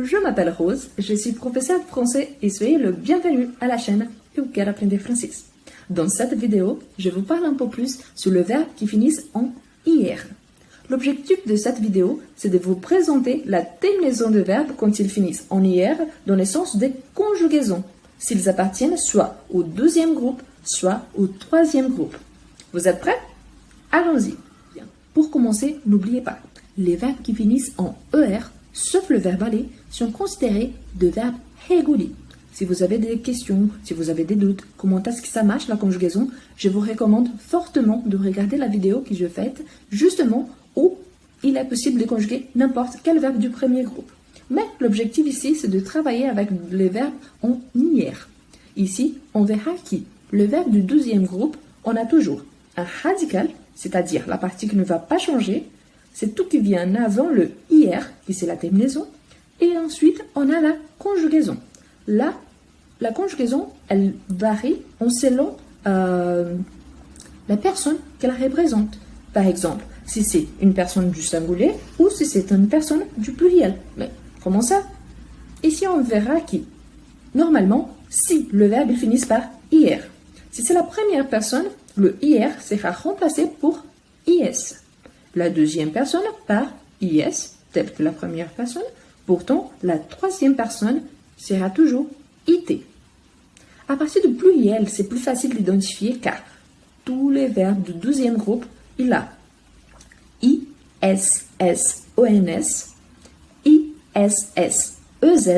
Je m'appelle Rose, je suis professeure de français et soyez le bienvenu à la chaîne Eu Quero Aprender Francês. Dans cette vidéo, je vous parle un peu plus sur le verbe qui finit en IR. L'objectif de cette vidéo, c'est de vous présenter la terminaison de verbes quand ils finissent en IR dans le sens des conjugaisons, s'ils appartiennent soit au deuxième groupe, soit au troisième groupe. Vous êtes prêts? Allons-y. Bien. Pour commencer, n'oubliez pas, les verbes qui finissent en ER, sauf le verbe aller, sont considérés de verbes réguliers. Si vous avez des questions, si vous avez des doutes, comment est-ce que ça marche la conjugaison, je vous recommande fortement de regarder la vidéo que je fais justement où il est possible de conjuguer n'importe quel verbe du premier groupe. Mais l'objectif ici, c'est de travailler avec les verbes en IR. Ici, on verra que le verbe du deuxième groupe, on a toujours un radical, c'est-à-dire la partie qui ne va pas changer, c'est tout qui vient avant le IR, qui c'est la terminaison, et ensuite on a la conjugaison. Là, la conjugaison, elle varie en selon la personne qu'elle représente. Par exemple, si c'est une personne du singulier ou si c'est une personne du pluriel. Mais comment ça? Ici, on verra que, normalement, si le verbe il finit par IR, si c'est la première personne, le IR sera remplacé pour IS. La deuxième personne par IS, telle que la première personne. Pourtant, la troisième personne sera toujours IT. À partir du pluriel, c'est plus facile d'identifier car tous les verbes du deuxième groupe, il a ISS-ONS, ISS-EZ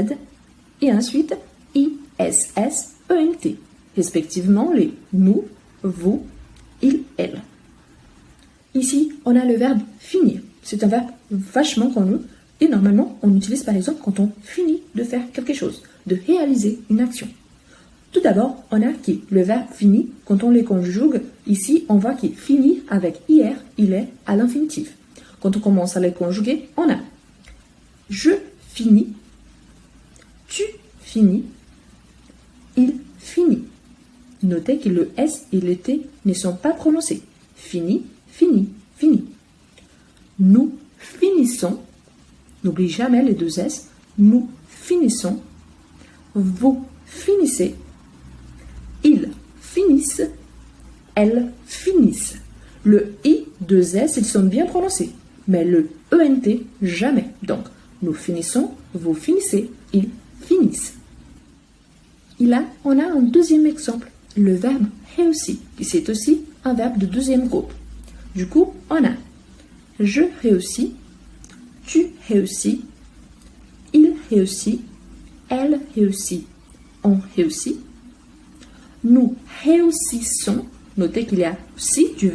et ensuite ISS-ENT, respectivement les nous, vous, il, elle. Ici, on a le verbe finir. C'est un verbe vachement connu et normalement, on l'utilise par exemple quand on finit de faire quelque chose, de réaliser une action. Tout d'abord, on a qui le verbe finit, quand on les conjugue, ici, on voit qu'il finit avec IR, il est à l'infinitif. Quand on commence à les conjuguer, on a je finis, tu finis, il finit. Notez que le S et le T ne sont pas prononcés. Fini, fini, fini. Nous finissons, n'oublie jamais les deux S, nous finissons, vous finissez, ils finissent, elles finissent. Le I, deux S, ils sont bien prononcés, mais le ENT, jamais. Donc, nous finissons, vous finissez, ils finissent. Et là, on a un deuxième exemple, le verbe réussit, qui c'est aussi un verbe de deuxième groupe. Du coup, on a je réussis, tu réussis, il réussit, elle réussit, on réussit. Nous réussissons, notez qu'il y a si du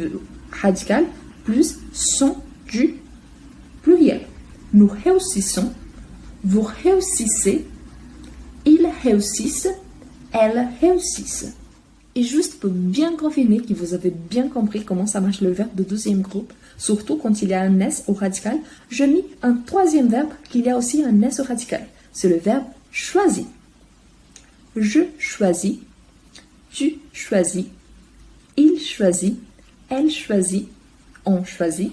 radical plus son du pluriel. Nous réussissons, vous réussissez, ils réussissent, elles réussissent. Et juste pour bien confirmer que vous avez bien compris comment ça marche le verbe de deuxième groupe, surtout quand il y a un S au radical, je mis un troisième verbe qu'il y a aussi un S au radical. C'est le verbe choisir. Je choisis, tu choisis, il choisit, elle choisit, on choisit.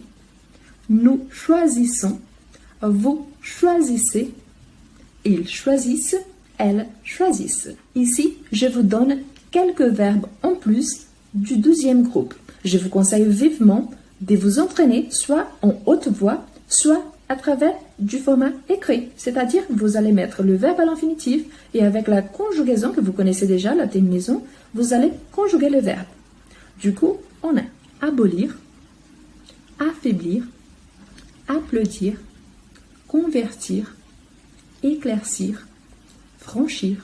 Nous choisissons, vous choisissez, ils choisissent, elles choisissent. Ici, je vous donne quelques verbes en plus du deuxième groupe. Je vous conseille vivement de vous entraîner soit en haute voix, soit à travers du format écrit. C'est-à-dire, vous allez mettre le verbe à l'infinitif et avec la conjugaison que vous connaissez déjà, la terminaison, vous allez conjuguer le verbe. Du coup, on a abolir, affaiblir, applaudir, convertir, éclaircir, franchir,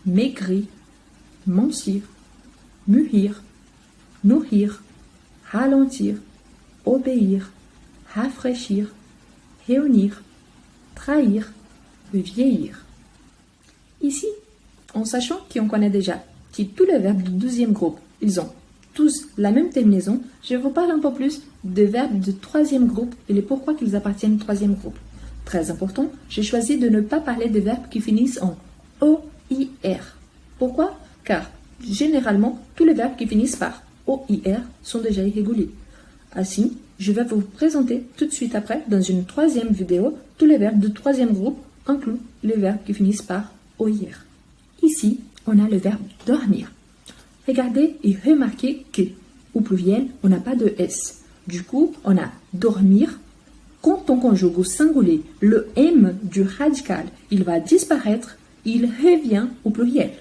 maigrir, mincir, mûrir, nourrir, ralentir, obéir, rafraîchir, réunir, trahir, vieillir. Ici, en sachant qu'on connaît déjà que tous les verbes du deuxième groupe, ils ont tous la même terminaison, je vous parle un peu plus des verbes du troisième groupe et les pourquoi qu'ils appartiennent au troisième groupe. Très important, j'ai choisi de ne pas parler des verbes qui finissent en OIR. Pourquoi? Car généralement, tous les verbes qui finissent par OIR sont déjà irréguliers. Ainsi, je vais vous présenter tout de suite après, dans une troisième vidéo, tous les verbes du troisième groupe inclut les verbes qui finissent par OIR. Ici, on a le verbe dormir. Regardez et remarquez que, au pluriel, on n'a pas de S. Du coup, on a dormir. Quand on conjugue au singulier, le M du radical, il va disparaître, il revient au pluriel.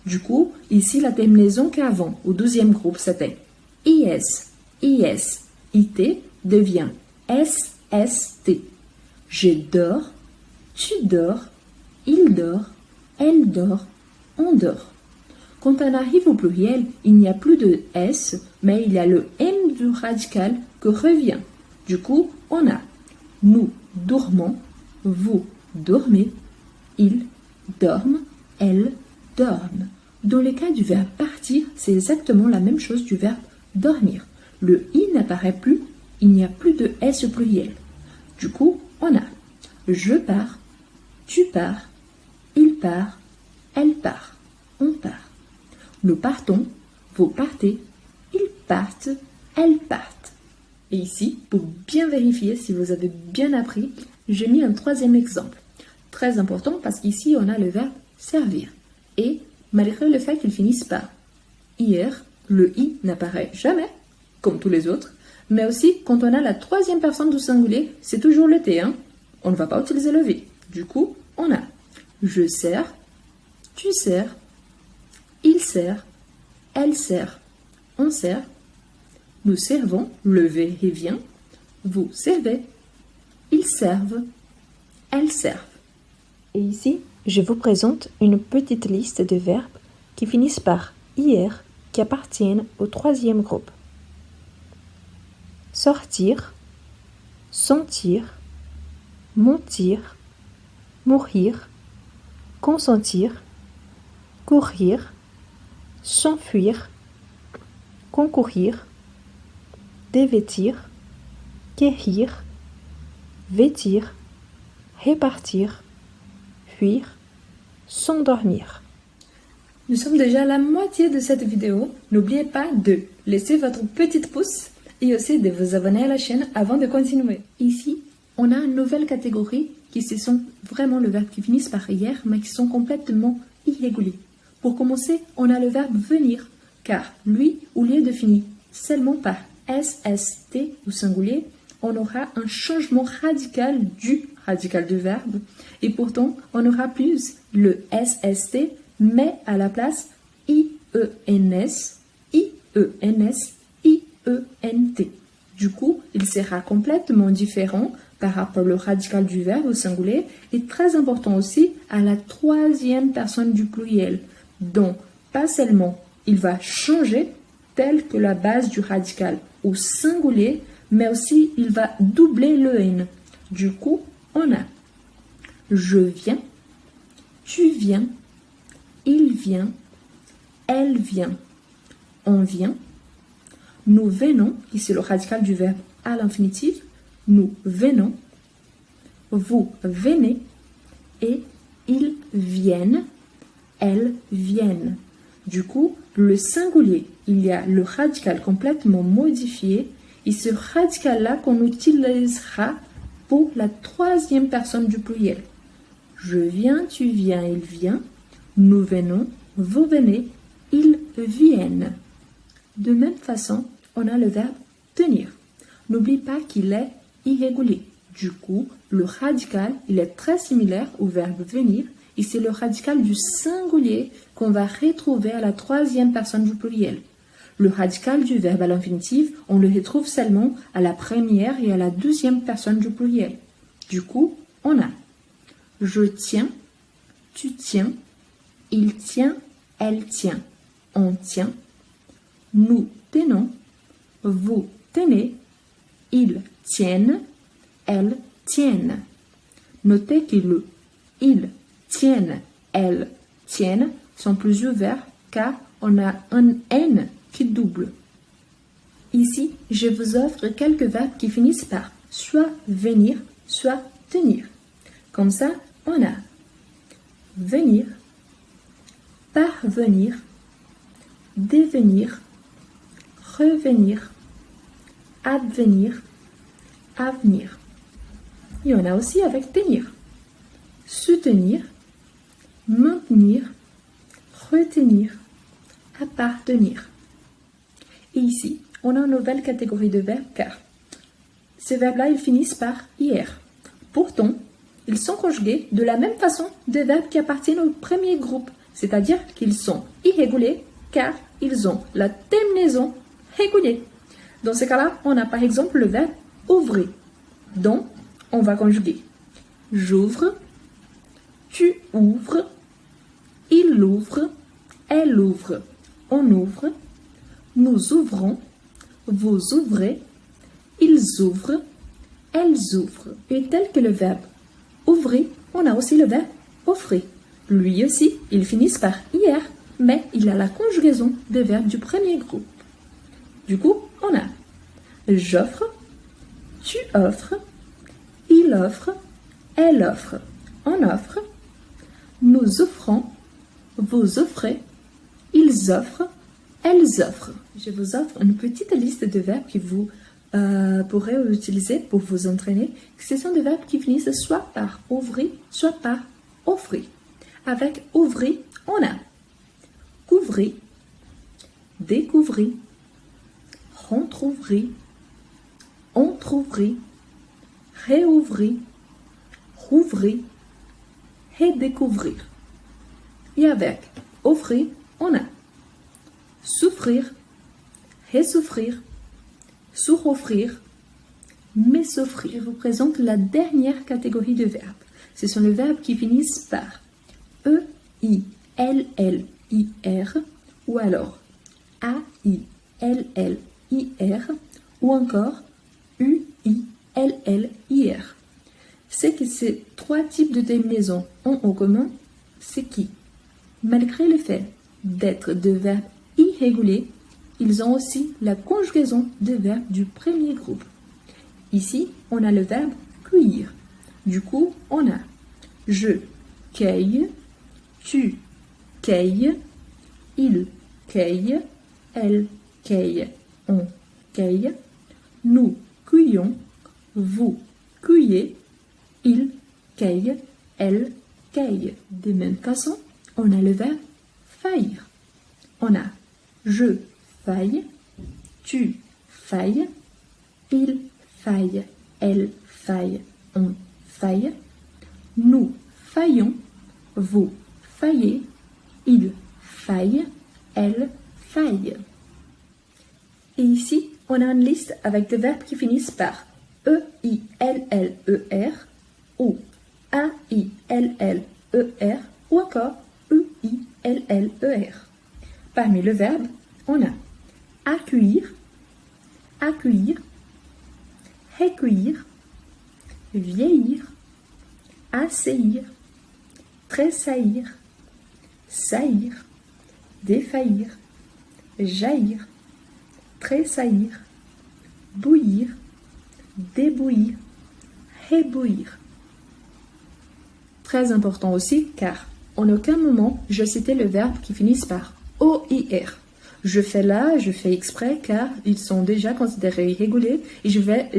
Du coup, ici, la terminaison qu'avant, au deuxième groupe, c'était IS, IS, IT, devient SST. Je dors, tu dors, il dort, elle dort, on dort. Quand on arrive au pluriel, il n'y a plus de S, mais il y a le M du radical qui revient. Du coup, on a nous dormons, vous dormez, ils dorment, elles dorment. Dans le cas du verbe partir, c'est exactement la même chose du verbe dormir. Le I n'apparaît plus, il n'y a plus de S au pluriel. Du coup, on a je pars, tu pars, il part, elle part, on part. Nous partons, vous partez, ils partent, elles partent. Et ici, pour bien vérifier si vous avez bien appris, j'ai mis un troisième exemple. Très important parce qu'ici, on a le verbe servir. Et malgré le fait qu'il finisse par hier, le I n'apparaît jamais, comme tous les autres. Mais aussi, quand on a la troisième personne du singulier, c'est toujours le T. On ne va pas utiliser le V. Du coup, on a je sers, tu sers, il sert, elle sert, on sert. Nous servons, le V revient. Vous servez, ils servent, elles servent. Et ici, je vous présente une petite liste de verbes qui finissent par IR qui appartiennent au troisième groupe. Sortir, sentir, mentir, mourir, consentir, courir, s'enfuir, concourir, dévêtir, quérir, vêtir, répartir, fuir, s'endormir. Nous sommes déjà à la moitié de cette vidéo. N'oubliez pas de laisser votre petit pouce et aussi de vous abonner à la chaîne avant de continuer. Ici, on a une nouvelle catégorie qui ce sont vraiment le verbe qui finissent par hier, mais qui sont complètement irréguliers. Pour commencer, on a le verbe venir, car lui, au lieu de finir seulement par SST ou singulier, on aura un changement radical du verbe. Et pourtant, on aura plus le SST, mais à la place IENS, IENS, IENT. Du coup, il sera complètement différent par rapport au radical du verbe au singulier et très important aussi à la troisième personne du pluriel. Donc, pas seulement il va changer tel que la base du radical au singulier, mais aussi il va doubler le N. Du coup, on a je viens, tu viens, il vient, elle vient, on vient, nous venons, ici le radical du verbe à l'infinitif, nous venons, vous venez, et ils viennent, elles viennent. Du coup, le singulier, il y a le radical complètement modifié, et ce radical-là qu'on utilisera pour la troisième personne du pluriel. Je viens, tu viens, il vient, nous venons, vous venez, ils viennent. De même façon, on a le verbe tenir. N'oublie pas qu'il est irrégulier. Du coup, le radical, il est très similaire au verbe venir et c'est le radical du singulier qu'on va retrouver à la troisième personne du pluriel. Le radical du verbe à l'infinitif, on le retrouve seulement à la première et à la deuxième personne du pluriel. Du coup, on a je tiens, tu tiens, il tient, elle tient, on tient, nous tenons, vous tenez, ils tiennent, elles tiennent. Notez que le ils tiennent, elles tiennent sont plus ouverts car on a un N qui double. Ici, je vous offre quelques verbes qui finissent par soit venir, soit tenir. Comme ça, on a venir, parvenir, devenir, revenir, advenir, avenir. Et on a aussi avec tenir. soutenir, maintenir, retenir, appartenir. Et ici, on a une nouvelle catégorie de verbes car ces verbes-là, ils finissent par IR. Pourtant, ils sont conjugués de la même façon des verbes qui appartiennent au premier groupe, c'est-à-dire qu'ils sont irréguliers car ils ont la terminaison régulière. Dans ce cas-là, on a par exemple le verbe ouvrir. Donc, on va conjuguer j'ouvre, tu ouvres, il ouvre, elle ouvre, on ouvre, nous ouvrons, vous ouvrez, ils ouvrent, elles ouvrent. Et tel que le verbe ouvrir, on a aussi le verbe offrir. Lui aussi, ils finissent par IR, mais il a la conjugaison des verbes du premier groupe. Du coup, on a j'offre, tu offres, il offre, elle offre, on offre, nous offrons, vous offrez, ils offrent, elles offrent. Je vous offre une petite liste de verbes que vous pourrez utiliser pour vous entraîner. Ce sont des verbes qui finissent soit par ouvrir, soit par offrir. Avec ouvrir, on a couvrir, découvrir, rentrouvrir, entrouvrir, réouvrir, rouvrir, redécouvrir. Et avec offrir, on a souffrir, ressouffrir, souffrir, mais souffrir. Je vous présente la dernière catégorie de verbes. Ce sont les verbes qui finissent par E-I-L-L-I-R ou alors A-I-L-L-I-R ou encore U-I-L-L-I-R. C'est que ces trois types de terminaisons ont en commun, c'est qui, malgré le fait d'être de verbes irréguliers, ils ont aussi la conjugaison des verbes du premier groupe. Ici, on a le verbe cueillir. Du coup, on a je cueille, tu cueilles, il cueille, elle cueille, on cueille, nous cueillons, vous cueillez, il cueille, elle cueille. De même façon, on a le verbe faillir. On a je faille, tu failles, il faille, elle faille, on faille, nous faillons, vous faillez, il faille, elle faille. Et ici, on a une liste avec des verbes qui finissent par E-I-L-L-E-R ou A-I-L-L-E-R ou encore E-I-L-L-E-R. Parmi les verbes, on a accueillir, accueillir, recueillir, vieillir, assaillir, tressaillir, saillir, défaillir, jaillir, tressaillir, bouillir, débouillir, rebouillir. Très important aussi car en aucun moment je citais le verbe qui finisse par OIR. Je fais exprès car ils sont déjà considérés irréguliers et je vais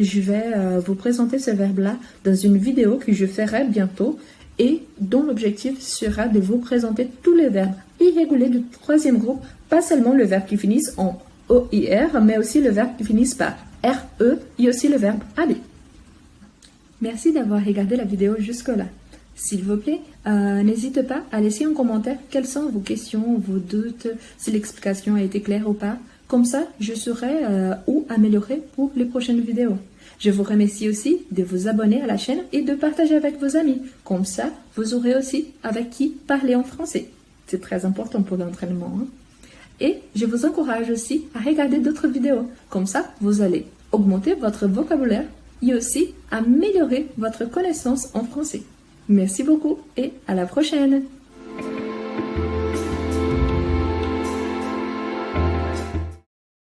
vous présenter ce verbe-là dans une vidéo que je ferai bientôt et dont l'objectif sera de vous présenter tous les verbes irréguliers du troisième groupe, pas seulement le verbe qui finissent en OIR, mais aussi le verbe qui finissent par RE et aussi le verbe aller. Merci d'avoir regardé la vidéo jusque-là. S'il vous plaît, n'hésitez pas à laisser un commentaire quelles sont vos questions, vos doutes, si l'explication a été claire ou pas. Comme ça, je saurai où améliorer pour les prochaines vidéos. Je vous remercie aussi de vous abonner à la chaîne et de partager avec vos amis. Comme ça, vous aurez aussi avec qui parler en français. C'est très important pour l'entraînement. Et je vous encourage aussi à regarder d'autres vidéos. Comme ça, vous allez augmenter votre vocabulaire et aussi améliorer votre connaissance en français. Merci beaucoup et à la prochaine!